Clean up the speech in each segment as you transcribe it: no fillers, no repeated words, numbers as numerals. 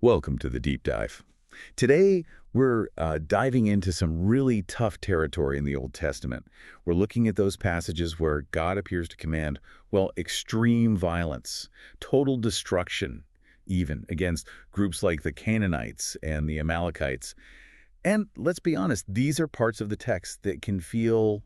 Welcome to the Deep Dive. Today, we're diving into some really tough territory in the Old Testament. We're looking at those passages where God appears to command, well, extreme violence, total destruction, even against groups like the Canaanites and the Amalekites. And let's be honest, these are parts of the text that can feel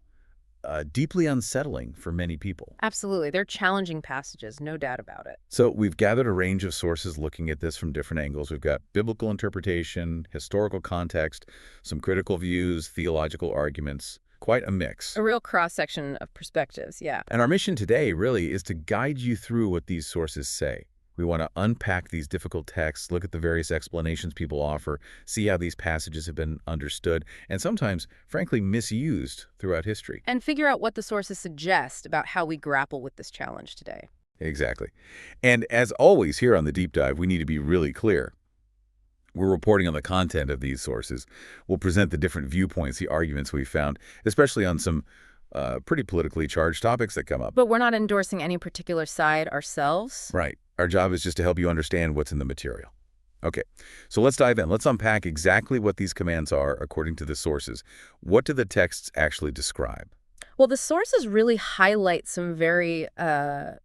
deeply unsettling for many people. Absolutely. They're challenging passages, no doubt about it. So we've gathered a range of sources looking at this from different angles. We've got biblical interpretation, historical context, some critical views, theological arguments, quite a mix. A real cross-section of perspectives, yeah. And our mission today really is to guide you through what these sources say. We want to unpack these difficult texts, look at the various explanations people offer, see how these passages have been understood, and sometimes, frankly, misused throughout history. And figure out what the sources suggest about how we grapple with this challenge today. Exactly. And as always here on the Deep Dive, we need to be really clear. We're reporting on the content of these sources. We'll present the different viewpoints, the arguments we found, especially on some pretty politically charged topics that come up. But we're not endorsing any particular side ourselves. Right. Our job is just to help you understand what's in the material. Okay, so let's dive in. Let's unpack exactly what these commands are according to the sources. What do the texts actually describe? Well, the sources really highlight some very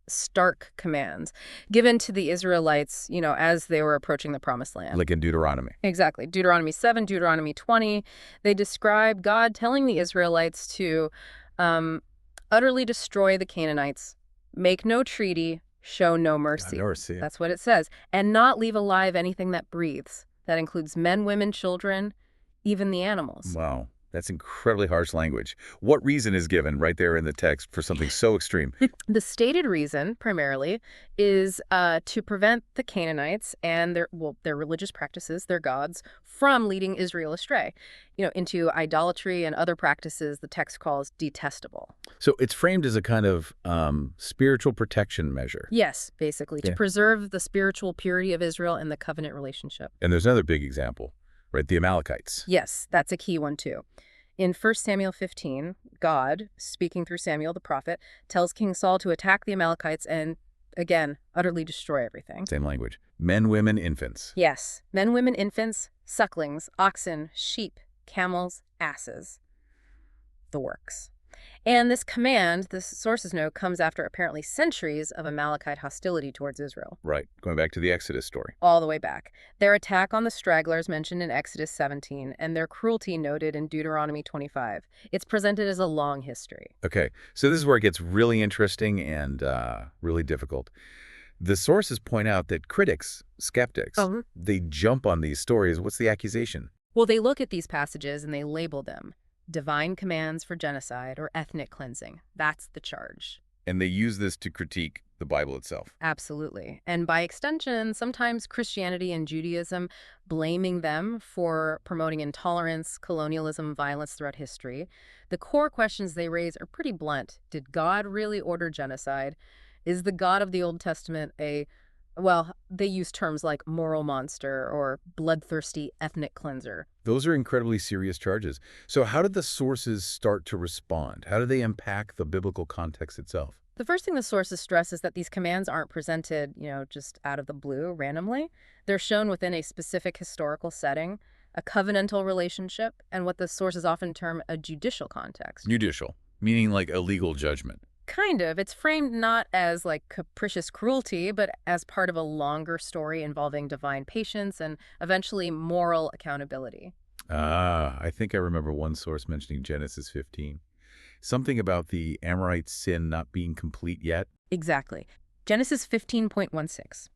stark commands given to the Israelites, as they were approaching the Promised Land. Like in Deuteronomy. Exactly. Deuteronomy 7, Deuteronomy 20, they describe God telling the Israelites to utterly destroy the Canaanites, make no treaty, show no mercy. Mercy. That's what it says. And not leave alive anything that breathes. That includes men, women, children, even the animals. Wow, that's incredibly harsh language. What reason is given right there in the text for something so extreme? The stated reason, primarily, is to prevent the Canaanites and their religious practices, their gods, from leading Israel astray, into idolatry and other practices the text calls detestable. So it's framed as a kind of spiritual protection measure. Yes, basically, to Yeah. preserve the spiritual purity of Israel and the covenant relationship. And there's another big example, right? The Amalekites. Yes, that's a key one, too. In 1 Samuel 15, God, speaking through Samuel the prophet, tells King Saul to attack the Amalekites and, again, utterly destroy everything. Same language. Men, women, infants. Yes, men, women, infants, sucklings, oxen, sheep, camels, asses. The works. And this command, the sources know, comes after apparently centuries of Amalekite hostility towards Israel. Right, going back to the Exodus story. All the way back. Their attack on the stragglers mentioned in Exodus 17 and their cruelty noted in Deuteronomy 25. It's presented as a long history. Okay, so this is where it gets really interesting and really difficult. The sources point out that critics, skeptics, they jump on these stories. What's the accusation? Well, they look at these passages and they label them divine commands for genocide or ethnic cleansing. That's the charge. And they use this to critique the Bible itself. Absolutely. And by extension, sometimes Christianity and Judaism, blaming them for promoting intolerance, colonialism, violence throughout history. The core questions they raise are pretty blunt. Did God really order genocide? Is the God of the Old Testament they use terms like moral monster or bloodthirsty ethnic cleanser. Those are incredibly serious charges. So how did the sources start to respond? How do they unpack the biblical context itself? The first thing the sources stress is that these commands aren't presented, just out of the blue, randomly. They're shown within a specific historical setting, a covenantal relationship, and what the sources often term a judicial context. Judicial, meaning like a legal judgment. Kind of. It's framed not as capricious cruelty, but as part of a longer story involving divine patience and eventually moral accountability. I think I remember one source mentioning Genesis 15. Something about the Amorite sin not being complete yet. Exactly. Genesis 15.16.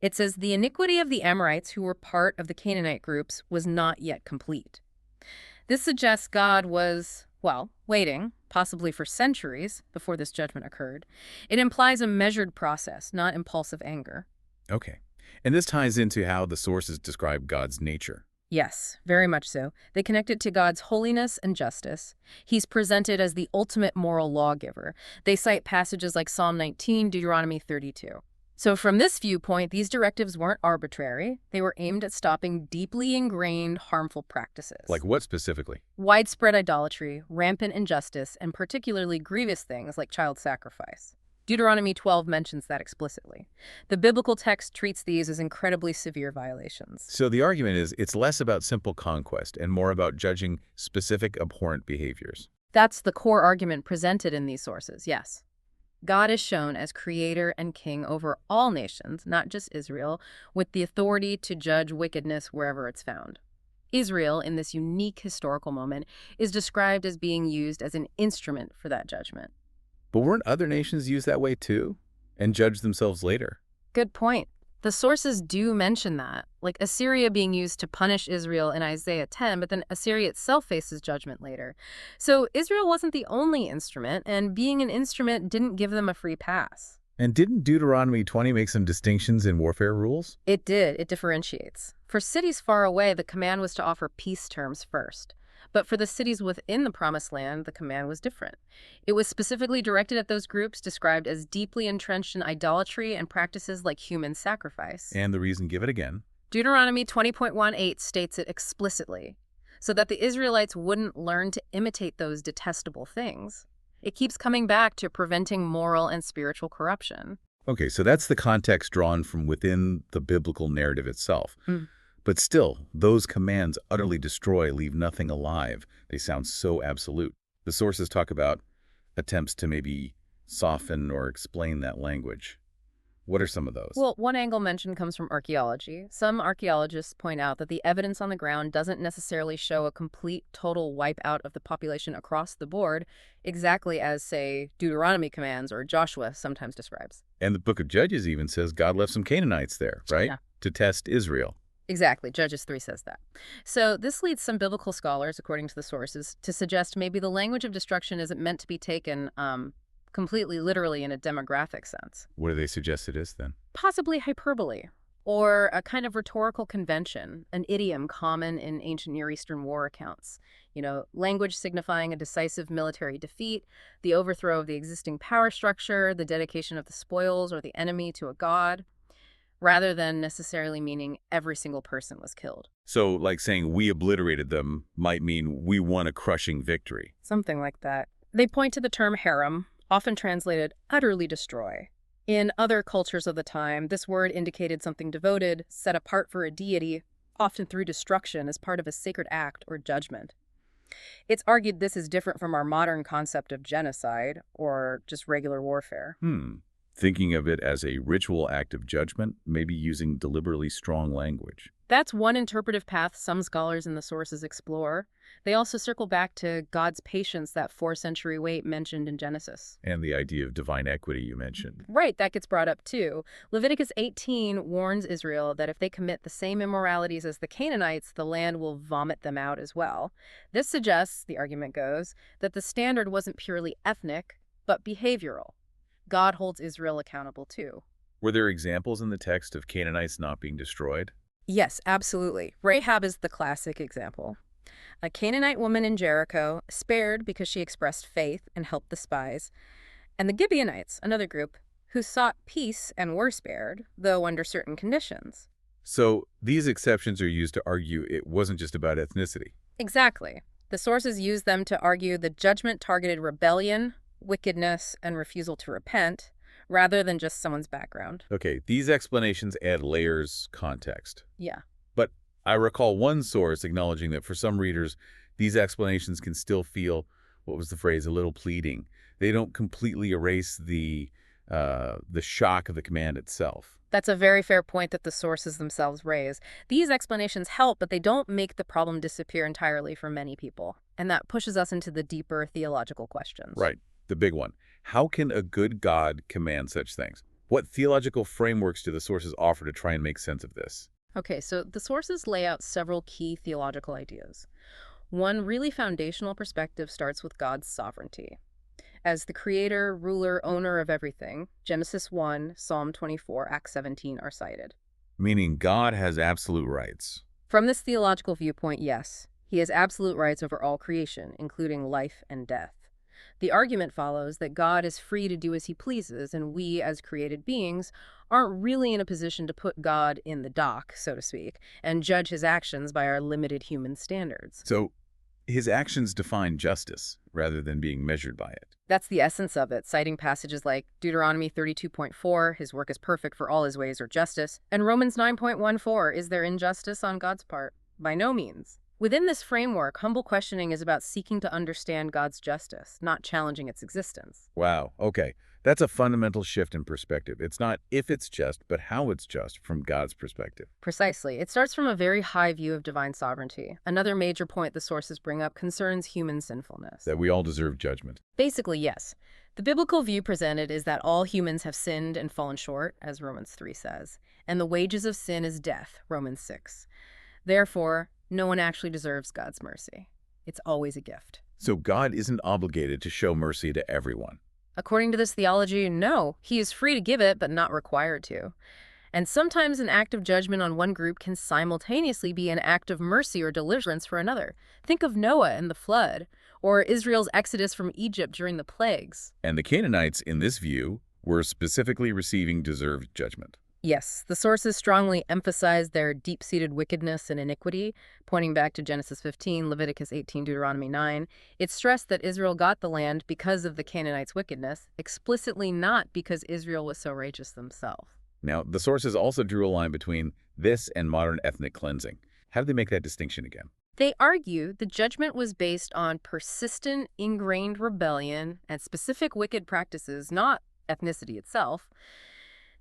It says, the iniquity of the Amorites who were part of the Canaanite groups was not yet complete. This suggests God was, waiting, possibly for centuries, before this judgment occurred. It implies a measured process, not impulsive anger. Okay. And this ties into how the sources describe God's nature. Yes, very much so. They connect it to God's holiness and justice. He's presented as the ultimate moral lawgiver. They cite passages like Psalm 19, Deuteronomy 32. So from this viewpoint, these directives weren't arbitrary. They were aimed at stopping deeply ingrained harmful practices. Like what specifically? Widespread idolatry, rampant injustice, and particularly grievous things like child sacrifice. Deuteronomy 12 mentions that explicitly. The biblical text treats these as incredibly severe violations. So the argument is it's less about simple conquest and more about judging specific abhorrent behaviors. That's the core argument presented in these sources, yes. God is shown as creator and king over all nations, not just Israel, with the authority to judge wickedness wherever it's found. Israel, in this unique historical moment, is described as being used as an instrument for that judgment. But weren't other nations used that way too? And judge themselves later? Good point. The sources do mention that, like Assyria being used to punish Israel in Isaiah 10, but then Assyria itself faces judgment later. So Israel wasn't the only instrument, and being an instrument didn't give them a free pass. And didn't Deuteronomy 20 make some distinctions in warfare rules? It did. It differentiates. For cities far away, the command was to offer peace terms first. But for the cities within the Promised Land, the command was different. It was specifically directed at those groups described as deeply entrenched in idolatry and practices like human sacrifice. And the reason, give it again. Deuteronomy 20.18 states it explicitly, so that the Israelites wouldn't learn to imitate those detestable things. It keeps coming back to preventing moral and spiritual corruption. Okay, so that's the context drawn from within the biblical narrative itself. But still, those commands utterly destroy, leave nothing alive. They sound so absolute. The sources talk about attempts to maybe soften or explain that language. What are some of those? Well, one angle mentioned comes from archaeology. Some archaeologists point out that the evidence on the ground doesn't necessarily show a complete, total wipeout of the population across the board, exactly as, say, Deuteronomy commands or Joshua sometimes describes. And the book of Judges even says God left some Canaanites there, right? Yeah. To test Israel. Exactly. Judges 3 says that. So this leads some biblical scholars, according to the sources, to suggest maybe the language of destruction isn't meant to be taken completely literally in a demographic sense. What do they suggest it is then? Possibly hyperbole, or a kind of rhetorical convention, an idiom common in ancient Near Eastern war accounts. You know, language signifying a decisive military defeat, the overthrow of the existing power structure, the dedication of the spoils or the enemy to a god, rather than necessarily meaning every single person was killed. So, like saying we obliterated them might mean we won a crushing victory. Something like that. They point to the term harem, often translated utterly destroy. In other cultures of the time, this word indicated something devoted, set apart for a deity, often through destruction as part of a sacred act or judgment. It's argued this is different from our modern concept of genocide or just regular warfare. Thinking of it as a ritual act of judgment, maybe using deliberately strong language. That's one interpretive path some scholars in the sources explore. They also circle back to God's patience, that 4-century wait mentioned in Genesis. And the idea of divine equity you mentioned. Right, that gets brought up too. Leviticus 18 warns Israel that if they commit the same immoralities as the Canaanites, the land will vomit them out as well. This suggests, the argument goes, that the standard wasn't purely ethnic, but behavioral. God holds Israel accountable too. Were there examples in the text of Canaanites not being destroyed? Yes, absolutely. Rahab is the classic example. A Canaanite woman in Jericho, spared because she expressed faith and helped the spies. And the Gibeonites, another group, who sought peace and were spared, though under certain conditions. So these exceptions are used to argue it wasn't just about ethnicity. Exactly. The sources use them to argue the judgment targeted rebellion, wickedness, and refusal to repent, rather than just someone's background. Okay, these explanations add layers, context. Yeah. But I recall one source acknowledging that for some readers, these explanations can still feel, what was the phrase, a little pleading. They don't completely erase the shock of the command itself. That's a very fair point that the sources themselves raise. These explanations help, but they don't make the problem disappear entirely for many people. And that pushes us into the deeper theological questions. Right. The big one. How can a good God command such things? What theological frameworks do the sources offer to try and make sense of this? Okay, so the sources lay out several key theological ideas. One really foundational perspective starts with God's sovereignty. As the creator, ruler, owner of everything, Genesis 1, Psalm 24, Acts 17 are cited. Meaning God has absolute rights. From this theological viewpoint, yes, he has absolute rights over all creation, including life and death. The argument follows that God is free to do as he pleases, and we, as created beings, aren't really in a position to put God in the dock, so to speak, and judge his actions by our limited human standards. So His actions define justice rather than being measured by it. That's the essence of it, citing passages like Deuteronomy 32.4, his work is perfect for all his ways are justice, and Romans 9.14, is there injustice on God's part? By no means. Within this framework, humble questioning is about seeking to understand God's justice, not challenging its existence. Wow, okay. That's a fundamental shift in perspective. It's not if it's just, but how it's just from God's perspective. Precisely. It starts from a very high view of divine sovereignty. Another major point the sources bring up concerns human sinfulness. That we all deserve judgment. Basically, yes. The biblical view presented is that all humans have sinned and fallen short, as Romans 3 says, and the wages of sin is death, Romans 6. Therefore, no one actually deserves God's mercy. It's always a gift. So God isn't obligated to show mercy to everyone. According to this theology, no, he is free to give it, but not required to. And sometimes an act of judgment on one group can simultaneously be an act of mercy or deliverance for another. Think of Noah and the flood, or Israel's exodus from Egypt during the plagues. And the Canaanites, in this view, were specifically receiving deserved judgment. Yes, the sources strongly emphasize their deep-seated wickedness and iniquity, pointing back to Genesis 15, Leviticus 18, Deuteronomy 9. It stressed that Israel got the land because of the Canaanites' wickedness, explicitly not because Israel was so righteous themselves. Now, the sources also drew a line between this and modern ethnic cleansing. How do they make that distinction again? They argue the judgment was based on persistent, ingrained rebellion and specific wicked practices, not ethnicity itself.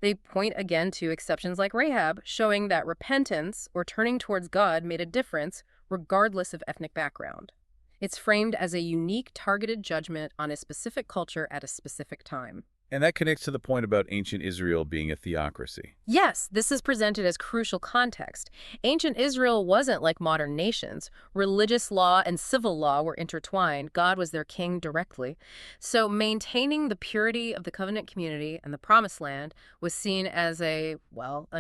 They point again to exceptions like Rahab, showing that repentance or turning towards God made a difference regardless of ethnic background. It's framed as a unique, targeted judgment on a specific culture at a specific time. And that connects to the point about ancient Israel being a theocracy. Yes, this is presented as crucial context. Ancient Israel wasn't like modern nations. Religious law and civil law were intertwined. God was their king directly. So maintaining the purity of the covenant community and the promised land was seen as a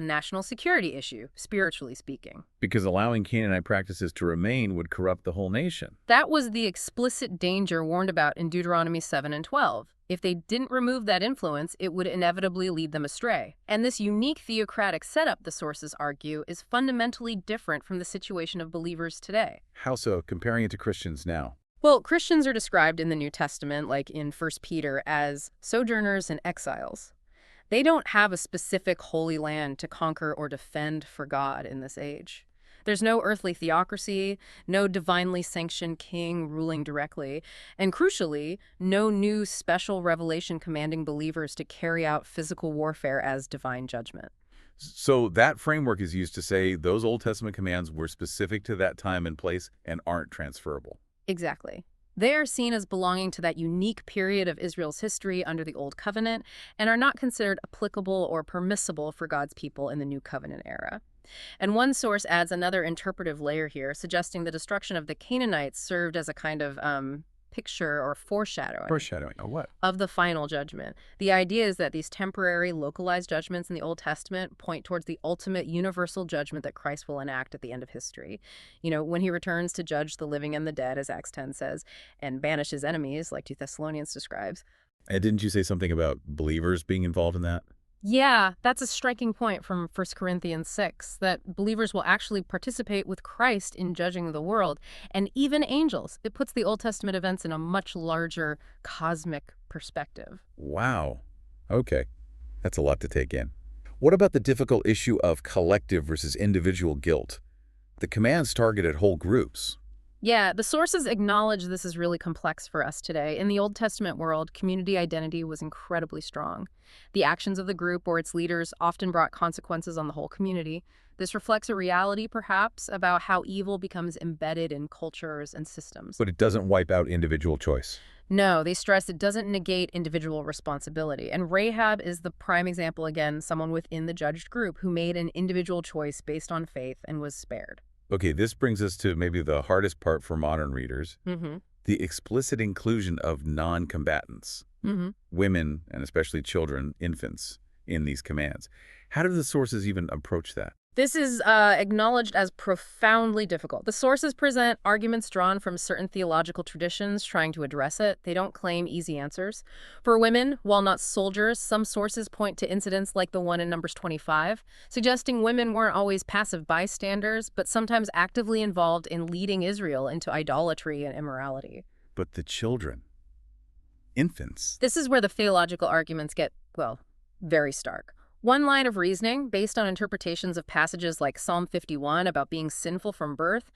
national security issue, spiritually speaking. Because allowing Canaanite practices to remain would corrupt the whole nation. That was the explicit danger warned about in Deuteronomy 7 and 12. If they didn't remove that influence, it would inevitably lead them astray. And this unique theocratic setup, the sources argue, is fundamentally different from the situation of believers today. How so, comparing it to Christians now? Well, Christians are described in the New Testament, like in 1 Peter, as sojourners and exiles. They don't have a specific holy land to conquer or defend for God in this age. There's no earthly theocracy, no divinely sanctioned king ruling directly, and crucially, no new special revelation commanding believers to carry out physical warfare as divine judgment. So that framework is used to say those Old Testament commands were specific to that time and place and aren't transferable. Exactly. They are seen as belonging to that unique period of Israel's history under the Old Covenant and are not considered applicable or permissible for God's people in the New Covenant era. And one source adds another interpretive layer here, suggesting the destruction of the Canaanites served as a kind of picture or foreshadowing. Foreshadowing of what? Of the final judgment. The idea is that these temporary, localized judgments in the Old Testament point towards the ultimate universal judgment that Christ will enact at the end of history. You know, when he returns to judge the living and the dead, as Acts 10 says, and banish his enemies, like 2 Thessalonians describes. And didn't you say something about believers being involved in that? Yeah, that's a striking point from 1 Corinthians 6, that believers will actually participate with Christ in judging the world, and even angels. It puts the Old Testament events in a much larger cosmic perspective. Wow. Okay. That's a lot to take in. What about the difficult issue of collective versus individual guilt? The commands targeted whole groups. Yeah, the sources acknowledge this is really complex for us today. In the Old Testament world, community identity was incredibly strong. The actions of the group or its leaders often brought consequences on the whole community. This reflects a reality, perhaps, about how evil becomes embedded in cultures and systems. But it doesn't wipe out individual choice. No, they stress it doesn't negate individual responsibility. And Rahab is the prime example, again, someone within the judged group who made an individual choice based on faith and was spared. Okay, this brings us to maybe the hardest part for modern readers. The explicit inclusion of non-combatants, women, and especially children, infants, in these commands. How do the sources even approach that? This is acknowledged as profoundly difficult. The sources present arguments drawn from certain theological traditions trying to address it. They don't claim easy answers. For women, while not soldiers, some sources point to incidents like the one in Numbers 25, suggesting women weren't always passive bystanders, but sometimes actively involved in leading Israel into idolatry and immorality. But the children, infants. This is where the theological arguments get, well, very stark. One line of reasoning, based on interpretations of passages like Psalm 51 about being sinful from birth,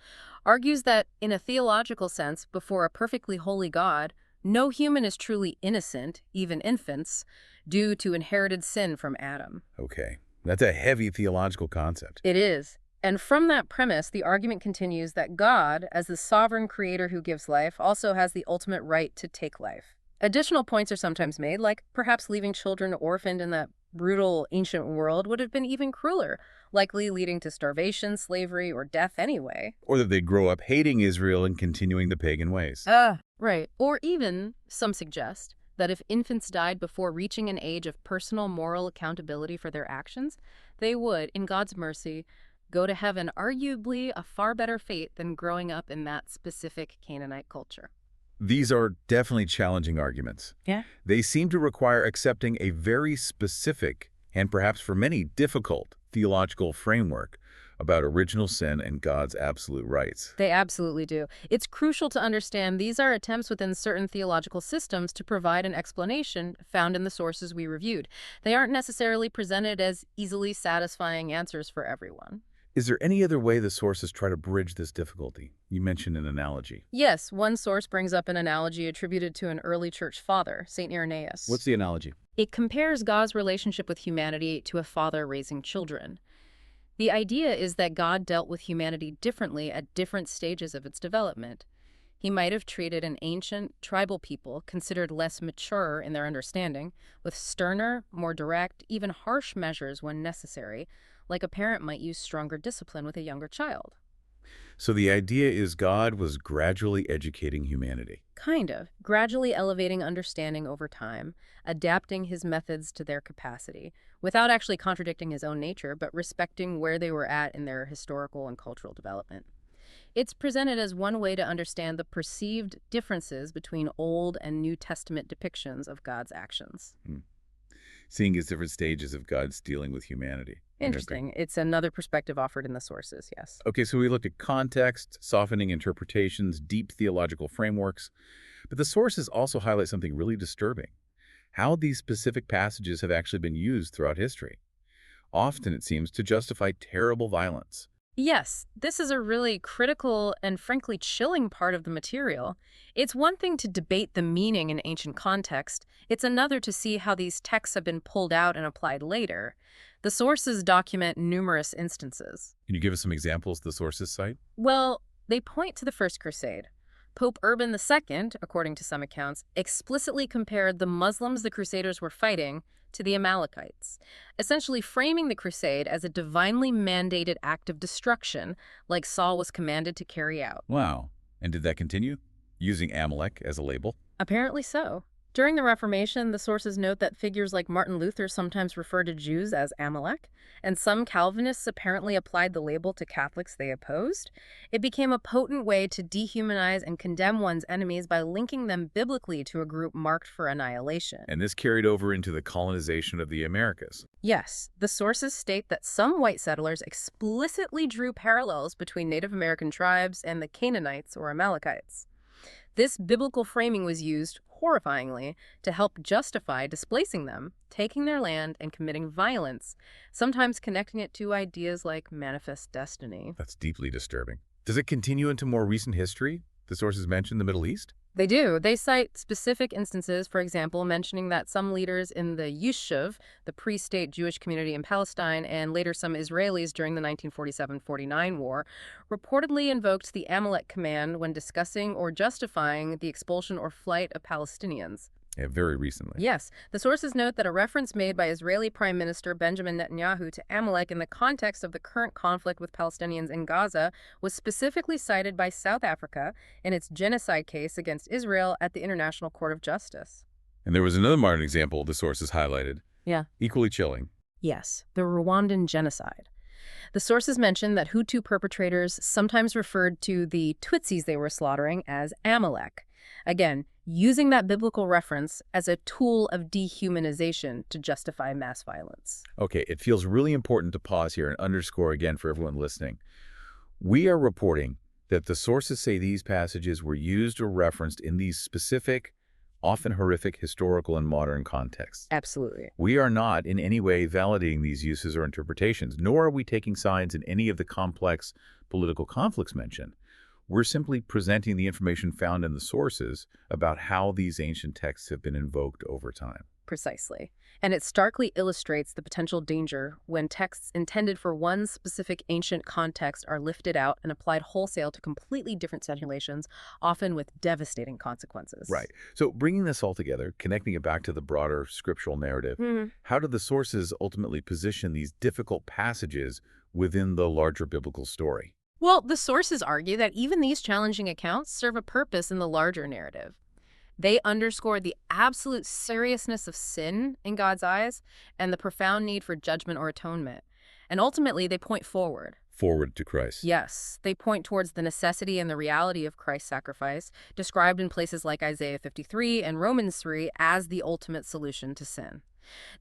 argues that, in a theological sense, before a perfectly holy God, no human is truly innocent, even infants, due to inherited sin from Adam. Okay, that's a heavy theological concept. It is. And from that premise, the argument continues that God, as the sovereign creator who gives life, also has the ultimate right to take life. Additional points are sometimes made, like perhaps leaving children orphaned in that brutal ancient world would have been even crueler, likely leading to starvation, slavery, or death anyway. Or that they grow up hating Israel and continuing the pagan ways. Right. Or even, some suggest, that if infants died before reaching an age of personal moral accountability for their actions, they would, in God's mercy, go to heaven, arguably a far better fate than growing up in that specific Canaanite culture. These are definitely challenging arguments. Yeah. They seem to require accepting a very specific, and perhaps for many difficult, theological framework about original sin and God's absolute rights. They absolutely do. It's crucial to understand these are attempts within certain theological systems to provide an explanation found in the sources we reviewed. They aren't necessarily presented as easily satisfying answers for everyone. Is there any other way the sources try to bridge this difficulty? You mentioned an analogy. Yes, one source brings up an analogy attributed to an early church father, St. Irenaeus. What's the analogy? It compares God's relationship with humanity to a father raising children. The idea is that God dealt with humanity differently at different stages of its development. He might have treated an ancient, tribal people, considered less mature in their understanding, with sterner, more direct, even harsh measures when necessary, like a parent might use stronger discipline with a younger child. So the idea is God was gradually educating humanity. Kind of, gradually elevating understanding over time, adapting his methods to their capacity, without actually contradicting his own nature, but respecting where they were at in their historical and cultural development. It's presented as one way to understand the perceived differences between Old and New Testament depictions of God's actions. Seeing as different stages of God's dealing with humanity. Interesting. It's another perspective offered in the sources, yes. Okay, so we looked at context, softening interpretations, deep theological frameworks, but the sources also highlight something really disturbing: how these specific passages have actually been used throughout history. Often, it seems, to justify terrible violence. Yes, this is a really critical and frankly chilling part of the material. It's one thing to debate the meaning in ancient context. It's another to see how these texts have been pulled out and applied later. The sources document numerous instances. Can you give us some examples the sources cite? Well, they point to the First Crusade. Pope Urban II, according to some accounts, explicitly compared the Muslims the Crusaders were fighting to the Amalekites, essentially framing the crusade as a divinely mandated act of destruction, like Saul was commanded to carry out. Wow. And did that continue? Using Amalek as a label? Apparently so. During the Reformation, the sources note that figures like Martin Luther sometimes refer to Jews as Amalek, and some Calvinists apparently applied the label to Catholics they opposed. It became a potent way to dehumanize and condemn one's enemies by linking them biblically to a group marked for annihilation. And this carried over into the colonization of the Americas. Yes, the sources state that some white settlers explicitly drew parallels between Native American tribes and the Canaanites or Amalekites. This biblical framing was used, horrifyingly, to help justify displacing them, taking their land, and committing violence, sometimes connecting it to ideas like manifest destiny. That's deeply disturbing. Does it continue into more recent history? The sources mention the Middle East? They do. They cite specific instances, for example, mentioning that some leaders in the Yishuv, the pre-state Jewish community in Palestine, and later some Israelis during the 1947-49 war, reportedly invoked the Amalek command when discussing or justifying the expulsion or flight of Palestinians. Yeah, very recently. Yes. The sources note that a reference made by Israeli Prime Minister Benjamin Netanyahu to Amalek in the context of the current conflict with Palestinians in Gaza was specifically cited by South Africa in its genocide case against Israel at the International Court of Justice. And there was another modern example the sources highlighted. Yeah. Equally chilling. Yes, the Rwandan genocide. The sources mention that Hutu perpetrators sometimes referred to the Tutsis they were slaughtering as Amalek. Again, using that biblical reference as a tool of dehumanization to justify mass violence. Okay, it feels really important to pause here and underscore again for everyone listening. We are reporting that the sources say these passages were used or referenced in these specific, often horrific historical and modern contexts. Absolutely. We are not in any way validating these uses or interpretations, nor are we taking sides in any of the complex political conflicts mentioned. We're simply presenting the information found in the sources about how these ancient texts have been invoked over time. Precisely. And it starkly illustrates the potential danger when texts intended for one specific ancient context are lifted out and applied wholesale to completely different situations, often with devastating consequences. Right. So bringing this all together, connecting it back to the broader scriptural narrative, how do the sources ultimately position these difficult passages within the larger biblical story? Well, the sources argue that even these challenging accounts serve a purpose in the larger narrative. They underscore the absolute seriousness of sin in God's eyes and the profound need for judgment or atonement. And ultimately, they point forward. Forward to Christ. Yes, they point towards the necessity and the reality of Christ's sacrifice, described in places like Isaiah 53 and Romans 3 as the ultimate solution to sin.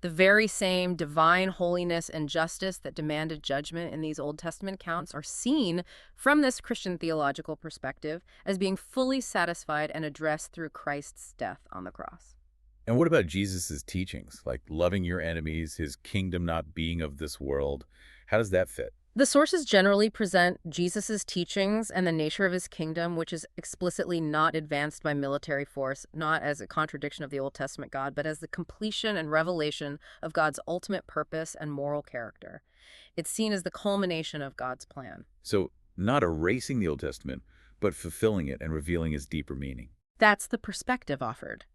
The very same divine holiness and justice that demanded judgment in these Old Testament accounts are seen from this Christian theological perspective as being fully satisfied and addressed through Christ's death on the cross. And what about Jesus' teachings, like loving your enemies, his kingdom not being of this world? How does that fit? The sources generally present Jesus' teachings and the nature of his kingdom, which is explicitly not advanced by military force, not as a contradiction of the Old Testament God, but as the completion and revelation of God's ultimate purpose and moral character. It's seen as the culmination of God's plan. So not erasing the Old Testament, but fulfilling it and revealing its deeper meaning. That's the perspective offered,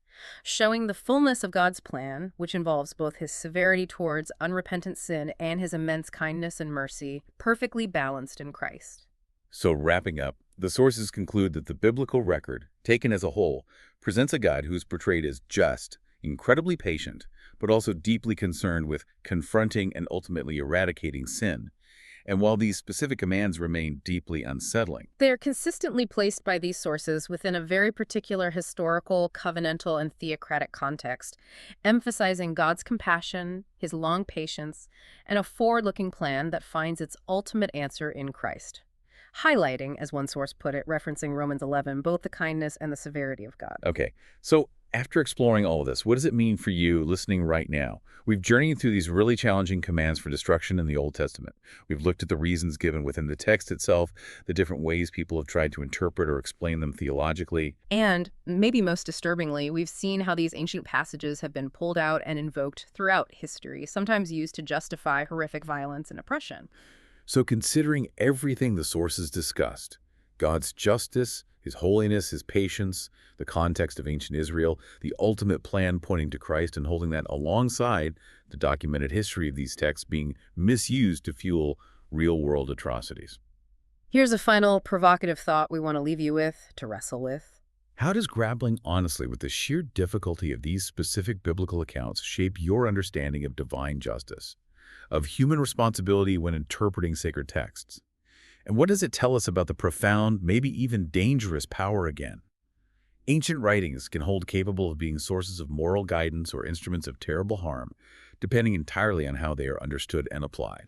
showing the fullness of God's plan, which involves both his severity towards unrepentant sin and his immense kindness and mercy, perfectly balanced in Christ. So wrapping up, the sources conclude that the biblical record, taken as a whole, presents a God who is portrayed as just, incredibly patient, but also deeply concerned with confronting and ultimately eradicating sin. And while these specific commands remain deeply unsettling, They are consistently placed by these sources within a very particular historical, covenantal, and theocratic context, emphasizing God's compassion, his long patience, and a forward-looking plan that finds its ultimate answer in Christ. Highlighting, as one source put it, referencing Romans 11, both the kindness and the severity of God. okay, so after exploring all of this, what does it mean for you listening right now? We've journeyed through these really challenging commands for destruction in the Old Testament. We've looked at the reasons given within the text itself, the different ways people have tried to interpret or explain them theologically. And, maybe most disturbingly, we've seen how these ancient passages have been pulled out and invoked throughout history, sometimes used to justify horrific violence and oppression. So considering everything the sources discussed, God's justice, his holiness, his patience, the context of ancient Israel, the ultimate plan pointing to Christ, and holding that alongside the documented history of these texts being misused to fuel real-world atrocities. Here's a final provocative thought we want to leave you with, to wrestle with. How does grappling honestly with the sheer difficulty of these specific biblical accounts shape your understanding of divine justice, of human responsibility when interpreting sacred texts? And what does it tell us about the profound, maybe even dangerous power again? Ancient writings can hold capable of being sources of moral guidance or instruments of terrible harm, depending entirely on how they are understood and applied.